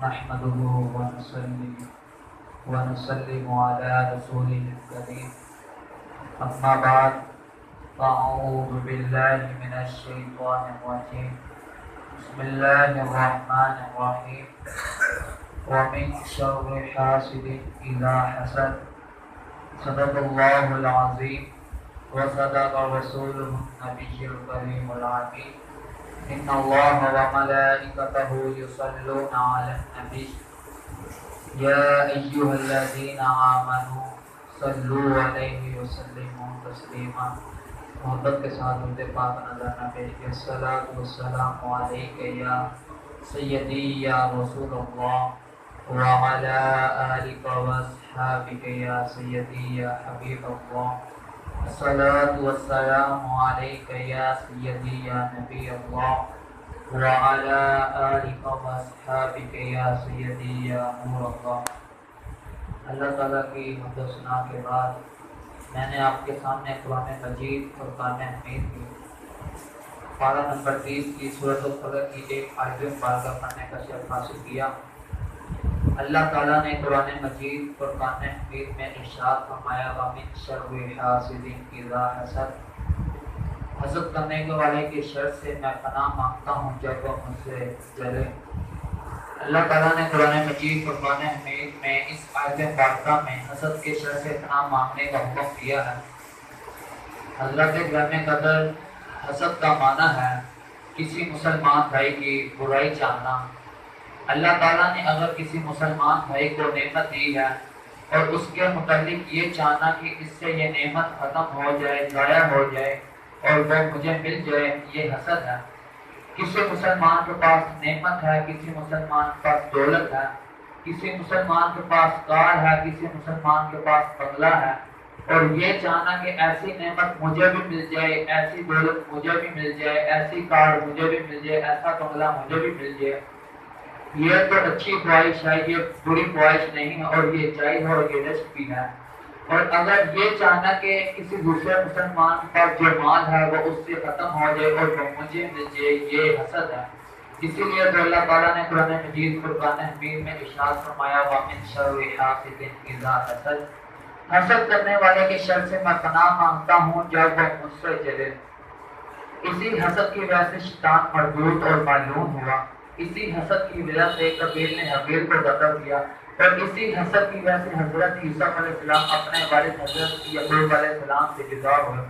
نحمده ونسلم على رسوله الكريم أما بعد فأعوذ بالله من الشيطان الرجيم بسم الله الرحمن الرحيم ومن شر حاسد إذا حسد صدق الله العظيم وصدق رسوله النبي الكريم العظيم إن الله وملائكته يصلون على النبي يا أيها الذين آمنوا صلوا عليه وسلموا تسليما محبت کے ساتھ درود پاک نظر نہ پیش الصلاۃ والسلام علیک یا سیدی یا رسول اللہ وعلى آلك واصحابك يا سيدي يا حبيب الله الصلاة والسلام عليك يا سيدي يا نبي الله وعلى آلك واصحابك يا سيدي يا نور الله۔ اللہ تعالیٰ کی حمد و ثنا کے بعد میں نے آپ کے سامنے قرآن مجید فرقان حمید کی پارہ نمبر 30 کی سورۃ الفلق کی ایک آیت مبارکہ پڑھنے کا شرف حاصل کیا۔ اللہ تعالیٰ نے قرآن مجید فرقان حمید میں ارشاد فرمایا وَمِن شَرِّ حَاسِدٍ إِذَا حَسَدَ، حسد کرنے والے کے شر سے میں پناہ مانگتا ہوں جب وہ مجھ سے جلے۔ اللہ تعالیٰ نے قرآن مجید فرقان حمید میں اس آیت مبارکہ میں حسد کے شر سے پناہ مانگنے کا حکم دیا ہے۔ حضرت گرامی قدر، حسد کا معنی ہے کسی مسلمان بھائی کی برائی چاہنا۔ اللہ تعالیٰ نے اگر کسی مسلمان بھائی کو نعمت دی ہے اور اس کے متعلق یہ چاہنا کہ اس سے یہ نعمت ختم ہو جائے، ضائع ہو جائے اور وہ مجھے مل جائے، یہ حسد ہے۔ کسی مسلمان کے پاس نعمت ہے، کسی مسلمان کے پاس دولت ہے، کسی مسلمان کے پاس کار ہے، کسی مسلمان کے پاس بنگلہ ہے، اور یہ چاہنا کہ ایسی نعمت مجھے بھی مل جائے، ایسی دولت مجھے بھی مل جائے، ایسی کار مجھے بھی مل جائے، ایسا بنگلہ مجھے بھی مل جائے، یہ تو اچھی خواہش ہے، یہ بری خواہش نہیں ہے، اور یہ جائز ہے اور یہ رزق بھی ہے۔ اور اگر یہ چاہنا کہ کسی دوسرے مسلمان کے پاس جو مال ہے وہ اس سے ختم ہو جائے اور وہ مجھے مل جائے، یہ حسد ہے۔ اسی لیے تو اللہ تعالیٰ نے قرآن مجید فرقان حمید میں ارشاد فرمایا وَمِن شَرِّ حَاسِدٍ إِذَا حَسَدَ، حسد کرنے والے کے شر سے میں پناہ مانگتا ہوں جب وہ مجھ سے جلے۔ اسی حسد کی وجہ سے شیطان مردود اور معلوم ہوا، اسی حسد کی وجہ سے قابیل نے حابیل کو قتل کیا، اور اسی حسد کی وجہ سے حضرت عیسیٰ علیہ السلام اپنے والد حضرت یعقوب علیہ السلام سے جدا ہوئے،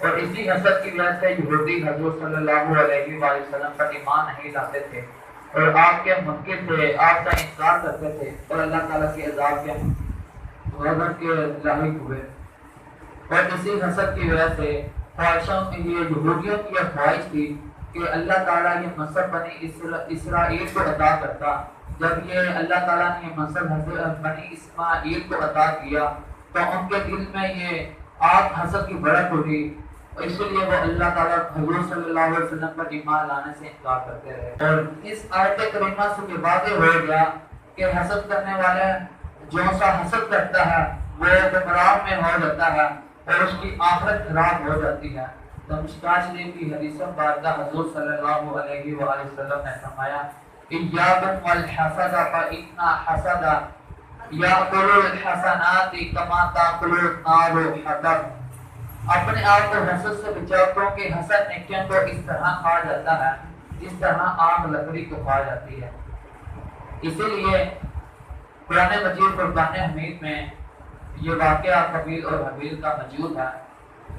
اور اسی حسد کی وجہ سے یہودی حضور صلی اللہ علیہ وآلہ وسلم پر ایمان نہیں لاتے تھے اور آپ کے منکر تھے، آپ کا انکار کرتے تھے اور اللہ تعالیٰ کے عذاب کے غضب کے لاحق ہوئے۔ اور اسی حسد کی وجہ سے خواہشوں کی، یہ یہودیوں کی خواہش تھی کہ اللہ تعالیٰ یہ منصب بنی اسرائیل کو عطا کرتا۔ جب یہ اللہ تعالیٰ نے یہ منصب بنی اسماعیل کو عطا کیا تو ان کے دل میں یہ آگ حسد کی بھڑک ہوئی، اور اس لیے وہ اللہ تعالیٰ حضور صلی اللہ علیہ وسلم پر ایمان لانے سے انکار کرتے رہے۔ اور اس آیت کریمہ سے یہ واضح ہو گیا کہ حسد کرنے والے جو سا حسد کرتا ہے وہ گمراہ میں ہو جاتا ہے اور اس کی آخرت خراب ہو جاتی ہے۔ تو مشکاۃ شریف کی حدیث مبارکہ حضور صلی اللہ علیہ وآلہ وسلم نے فرمایا إِيَّاكُمْ وَالْحَسَدَ فَإِنَّ حَسَدَ يَأْكُلُ الْحَسَنَاتِ كَمَا تَأْكُلُ النَّارُ الْحَطَبَ، اپنے آپ کو حسد سے بچاؤ کیونکہ حسد نیکیوں کو اس طرح کھا جاتا ہے جس طرح آگ لکڑی کو کھا جاتی ہے۔ اسی لیے قرآن مجید فرقان حمید میں یہ واقعہ قابیل اور حابیل کا موجود ہے۔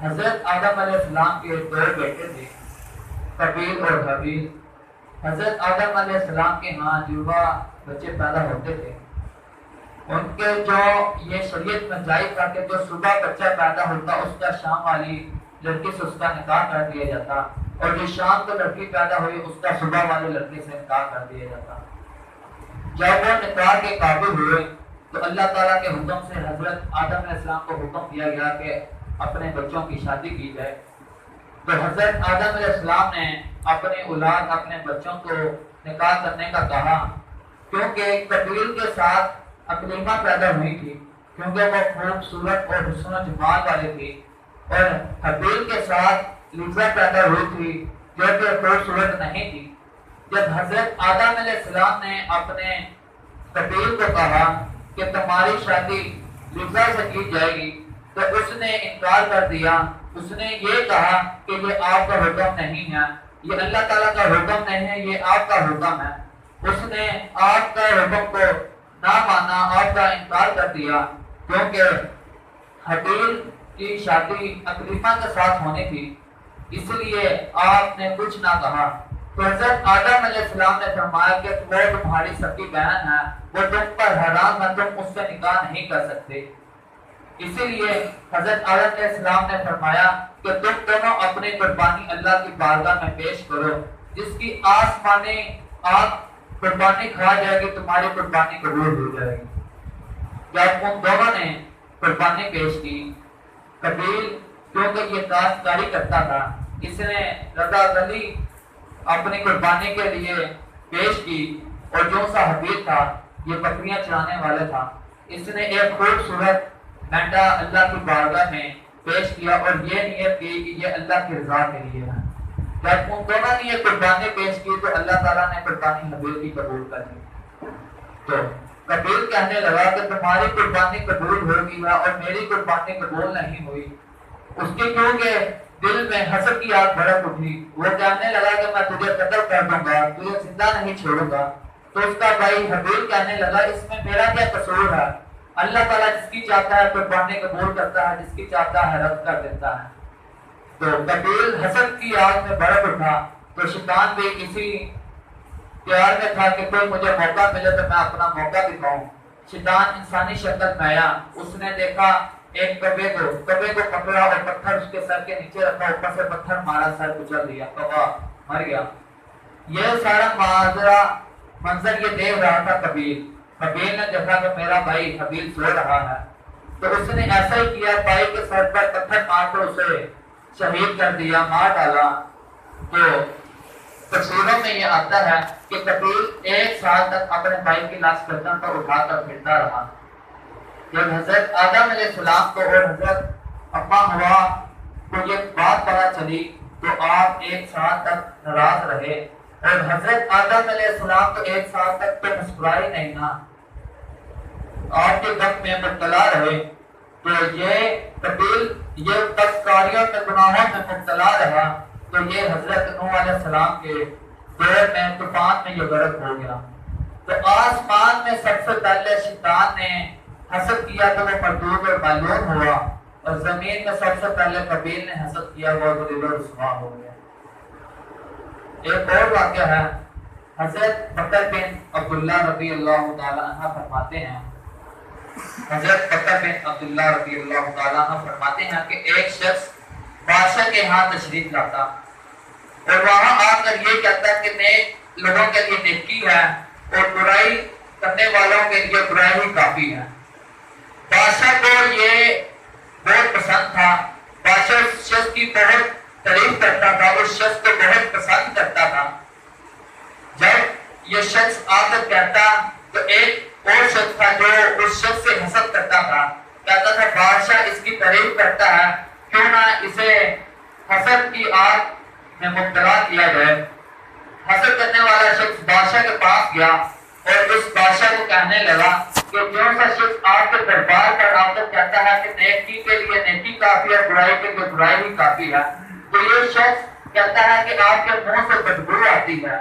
حضرت آدم علیہ السلام کے دو بیٹے تھے، قابیل اور حابیل۔ حضرت آدم علیہ السلام کے ہاں جڑواں بچے پیدا ہوتے تھے، ان کے جو یہ شریعت میں جائز تھا کہ جو صبح بچہ پیدا ہوتا اس کا شام والی لڑکی سے اس کا نکاح کر دیا جاتا، اور جو شام کو لڑکی پیدا ہوئی اس کا صبح والے لڑکے سے نکاح کر دیا جاتا۔ جب وہ نکاح کے قابل ہوئے تو اللہ تعالیٰ کے حکم سے حضرت آدم علیہ السلام کو حکم دیا گیا کہ اپنے بچوں کی شادی کی جائے۔ تو حضرت آدم علیہ السلام نے اپنے اولاد، اپنے بچوں کو نکاح کرنے کا کہا، کیونکہ قابیل کے ساتھ اقلیمہ پیدا ہوئی تھی، کیونکہ وہ خوبصورت اور حسن و جمال والی تھی، اور حابیل کے ساتھ لیزا پیدا ہوئی تھی جو کہ خوبصورت نہیں تھی۔ جب حضرت آدم علیہ السلام نے اپنے قبیل کو کہا کہ تمہاری شادی لبا سے کی جائے گی، تو اس نے انکار کر دیا۔ اس نے یہ کہا کہ یہ آپ کا حکم نہیں ہے، یہ اللہ تعالیٰ کا حکم نہیں ہے، یہ آپ کا حکم ہے۔ اس نے آپ کا حکم کو نہ مانا، آپ کا انکار کر دیا، کیونکہ حبیل کی شادی اکریمہ کے ساتھ ہونی تھی، اس لیے آپ نے کچھ نہ کہا۔ تو حضرت آدم علیہ السلام نے فرمایا کہ وہ تمہاری سکی بہن ہے، وہ تم پر حرام ہے، تم اس سے نکاح نہیں کر سکتے۔ اسی لیے حضرت آدم علیہ السلام نے فرمایا کہ تم دونوں اپنی قربانی اللہ کی بارگاہ میں پیش کرو، جس کی آسمانی آگ قربانی کھا جائے گی تمہاری قربانی قبول ہو جائے گی۔ جب ان دونوں نے قربانی پیش کی، قبیل کیونکہ یہ کاشتکاری کرتا تھا، اس نے رضا گلی اپنی قربانی کے لیے پیش کی، اور جو سا حبیل تھا یہ بکریاں چرانے والا تھا، اس نے ایک خوبصورت مینڈا اللہ کی بارگاہ میں پیش کیا اور یہ نیت کی کہ یہ اللہ کی رضا کے لیے ہے۔ جب ان دونوں نے یہ قربانی پیش کی تو اللہ تعالیٰ نے قربانی حبیل کی قبول کر لی۔ تو قبیل کہنے لگا کہ تمہاری قربانی قبول ہوگی اور میری قربانی قبول نہیں ہوئی۔ اس کی کیونکہ دل میں حسد کی آگ بھڑک اٹھی، وہ کہنے لگا کہ میں تجھے قتل کر دوں گا، تجھے زندہ نہیں چھوڑوں گا۔ تو اس کا بھائی حبیل کہنے لگا اس میں میرا کیا قصور ہے؟ اللہ تعالیٰ جس کی چاہتا ہے قربانی قبول کرتا ہے، جس کی چاہتا ہے رد کر دیتا ہے۔ تو قبیل حسد کی آگ میں بھڑک اٹھا، تو شیطان بھی اسی پیار میں تھا کہ کوئی مجھے موقع ملے تو میں اپنا موقع دکھاؤں۔ شیطان انسانی شکل میں آیا، اس نے دیکھا ایک کبے کو پکڑا اور پتھر اس کے سر کے نیچے رکھا، اوپر سے پتھر مارا، سر کچل دیا، کبا مر گیا۔ یہ سارا منظر یہ دیکھ رہا تھا قبیل نے دیکھا کہ میرا بھائی حبیل سو رہا ہے، تو اس نے ایسا ہی کیا، بھائی کے سر پر پتھر مار کر اسے شہید کر دیا، مار ڈالا۔ تو تفسیروں میں یہ آتا ہے کہ قبیل 1 سال تک اپنے بھائی کی لاش گردن پر اٹھا کر پھرتا رہا۔ جب حضرت آدم علیہ السلام کو اور حضرت اما ہوا کو یہ بات پتہ چلی تو آپ 1 سال تک ناراض رہے، اور حضرت آدم علیہ السلام تو 1 سال تک تو مسکرائے نہیں نا، آپ کے غم میں مبتلا رہے۔ تو یہ قبیل یہ بدکاریوں میں گناہوں میں مبتلا رہا، تو یہ حضرت نوح علیہ السلام کے دور میں طوفان میں یہ غرق ہو گیا۔ تو آسمان میں سب سے پہلے شیطان نے حسد کیا تو وہ مردود اور معلوم ہوا، اور زمین میں سب سے پہلے قبیل نے حسد کیا، وہ ذلیل و رسوا ہو گیا۔ ایک اور واقعہ ہے، حضرت بکر بن عبداللہ رضی اللہ تعالیٰ عنہ فرماتے ہیں، حضرت بکر بن عبداللہ رضی اللہ تعالیٰ عنہ فرماتے ہیں کہ ایک شخص بادشاہ کے ہاں تشریف لاتا اور وہاں آ کر یہ کہتا کہ نیک لوگوں کے لیے نیکی ہے اور برائی کرنے والوں کے لیے برائی ہی کافی ہے۔ بادشاہ کو یہ بہت پسند تھا، بادشاہ اس شخص کی بہت تعریف کرتا تھا، اس شخص کو بہت پسند کرتا تھا۔ جب یہ شخص آ کر کہتا تو ایک اور شخص تھا جو اس شخص سے حسد کرتا تھا، کہتا تھا بادشاہ اس کی تعریف کرتا ہے، کیوں نہ اسے حسد کی آگ میں مبتلا کیا جائے۔ حسد کرنے والا شخص بادشاہ کے پاس گیا اور اس بادشاہ کو کہنے لگا کہ جو سا شخص آپ کے دربار پر آ کر کہتا ہے کہ نیکی کے لیے نیکی کافی ہے، برائی کے لیے برائی ہی کافی ہے، تو یہ شخص کہتا ہے کہ آپ کے منہ سے بدبو آتی ہے۔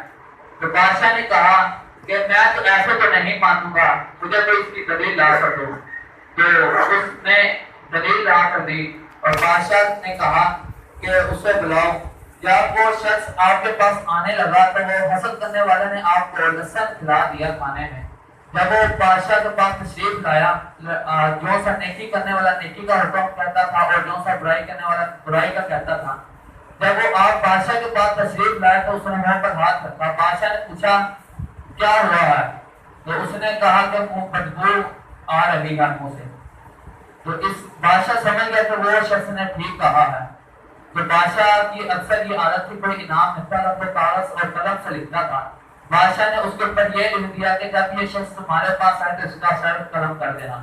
تو بادشاہ نے کہا کہ میں تو ایسے تو نہیں مانوں گا، مجھے تو اس کی دلیل لا کر دو۔ تو اس نے دلیل لا کر دی اور بادشاہ نے کہا کہ اسے بلاؤ۔ جب وہ شخص آپ کے پاس آنے لگا تو وہ حسد کرنے والے نے آپ کو لہسن کھلا دیا کھانے میں۔ جب وہ بادشاہ کے پاس تشریف لایا، جو سا نیکی کرنے والا نیکی کا حکم کہتا تھا اور جو سا برائی کرنے والا برائی کا کہتا تھا، جب وہ آپ بادشاہ کے پاس تشریف لائے تو اس نے منہ پر ہاتھ رکھا۔ بادشاہ نے پوچھا کیا ہوا ہے؟ تو اس نے کہا کہ منہ بدبو آ رہی ہے منہ سے۔ تو اس بادشاہ سمجھ گیا کہ وہ شخص نے ٹھیک کہا ہے۔ تو بادشاہ کی اکثر یہ عادت تھی، کوئی انعام ملتا تھا تو کاغذ اور قلم سے لکھتا تھا۔ بادشاہ نے اس کے اوپر یہ لکھ دیا کہ جب یہ شخص تمہارے پاس آئے تو اس کا سر قلم کر دینا۔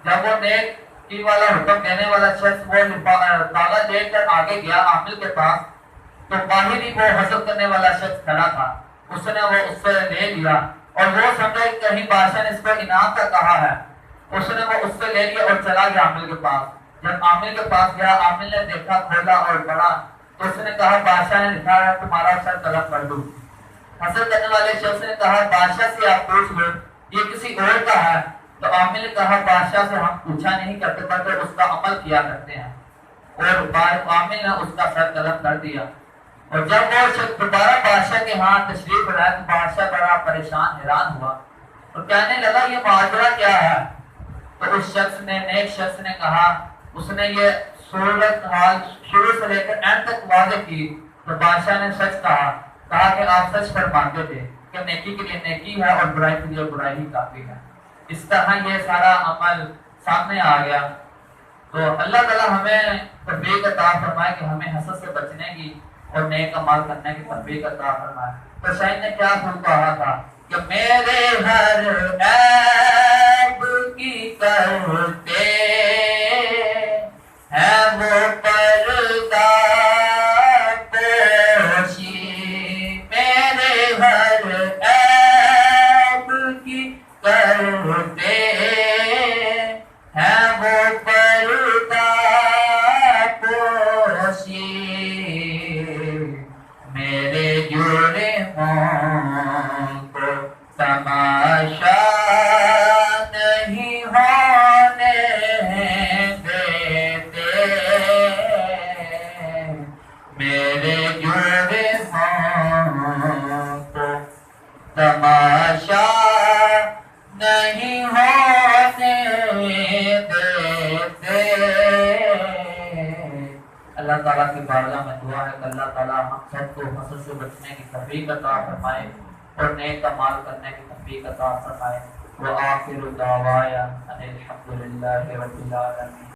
جب وہ نیکی والا حکم دینے والا شخص وہ کاغذ لے کر آگے گیا عامل کے پاس، تو باہر ہی وہ حسد کرنے والا شخص کھڑا تھا، اس نے وہ اس سے لے لیا اور وہ سمجھا کہ کہیں بادشاہ نے اس پر انعام کا کہا ہے، اس نے وہ اس سے لے لیا اور چلا گیا عامل کے پاس۔ جب عامل کے پاس گیا، عامل نے دیکھا، کھولا اور پڑھا تو اس نے کہا بادشاہ نے لکھا ہے تمہارا سر طلب کر دوں۔ حاصل کرنے والے شخص نے کہا بادشاہ سے آپ پوچھ لو یہ کسی اور کا ہے، تو عامل نے کہا بادشاہ سے ہم پوچھا نہیں کرتے بلکہ اس کا عمل کیا کرتے ہیں، اور عامل نے اس کا سر طلب کر دیا۔ اور جب وہ شخص دوبارہ بادشاہ کے ہاں تشریف لایا تو بادشاہ بڑا پریشان حیران ہوا اور کہنے لگا یہ ماجرا کیا ہے؟ تو اس شخص نے، نیک شخص نے کہا، اس نے یہ صورت حال شروع سے لے کر اینڈ تک واضح کی۔ تو بادشاہ نے سچ کہا کہ آپ سچ فرماتے تھے کہ نیکی کے لیے نیکی ہے اور برائی کے لیے برائی ہی کافی ہے۔ اس طرح یہ سارا عمل سامنے آ گیا۔ تو اللہ تعالیٰ ہمیں توفیق عطا فرمائے کہ ہمیں حسد سے بچنے کی اور نیک عمل کرنے کی توفیق عطا فرمائے۔ تو شاید نے کیا خوب کہا تھا کہ میرے ہر عیب کی کرتے ہیں وہ پردہ پوشی، میرے ہر عیب کی کرتے ہیں وہ پردہ پوشی، میرے جرموں کو تماشا نہیں ہونے دیتے، میرے جرموں کو تماشا نہیں ہونے دیتے۔ اللہ تعالیٰ کی بارگاہ میں دعا ہے کہ اللہ تعالیٰ ہم سب کو حسد سے بچنے کی توفیق عطا فرمائے اور نیک اعمال کرنے کی توفیق عطا فرمائے۔ وآخر دعوانا ان الحمد للہ رب العالمین۔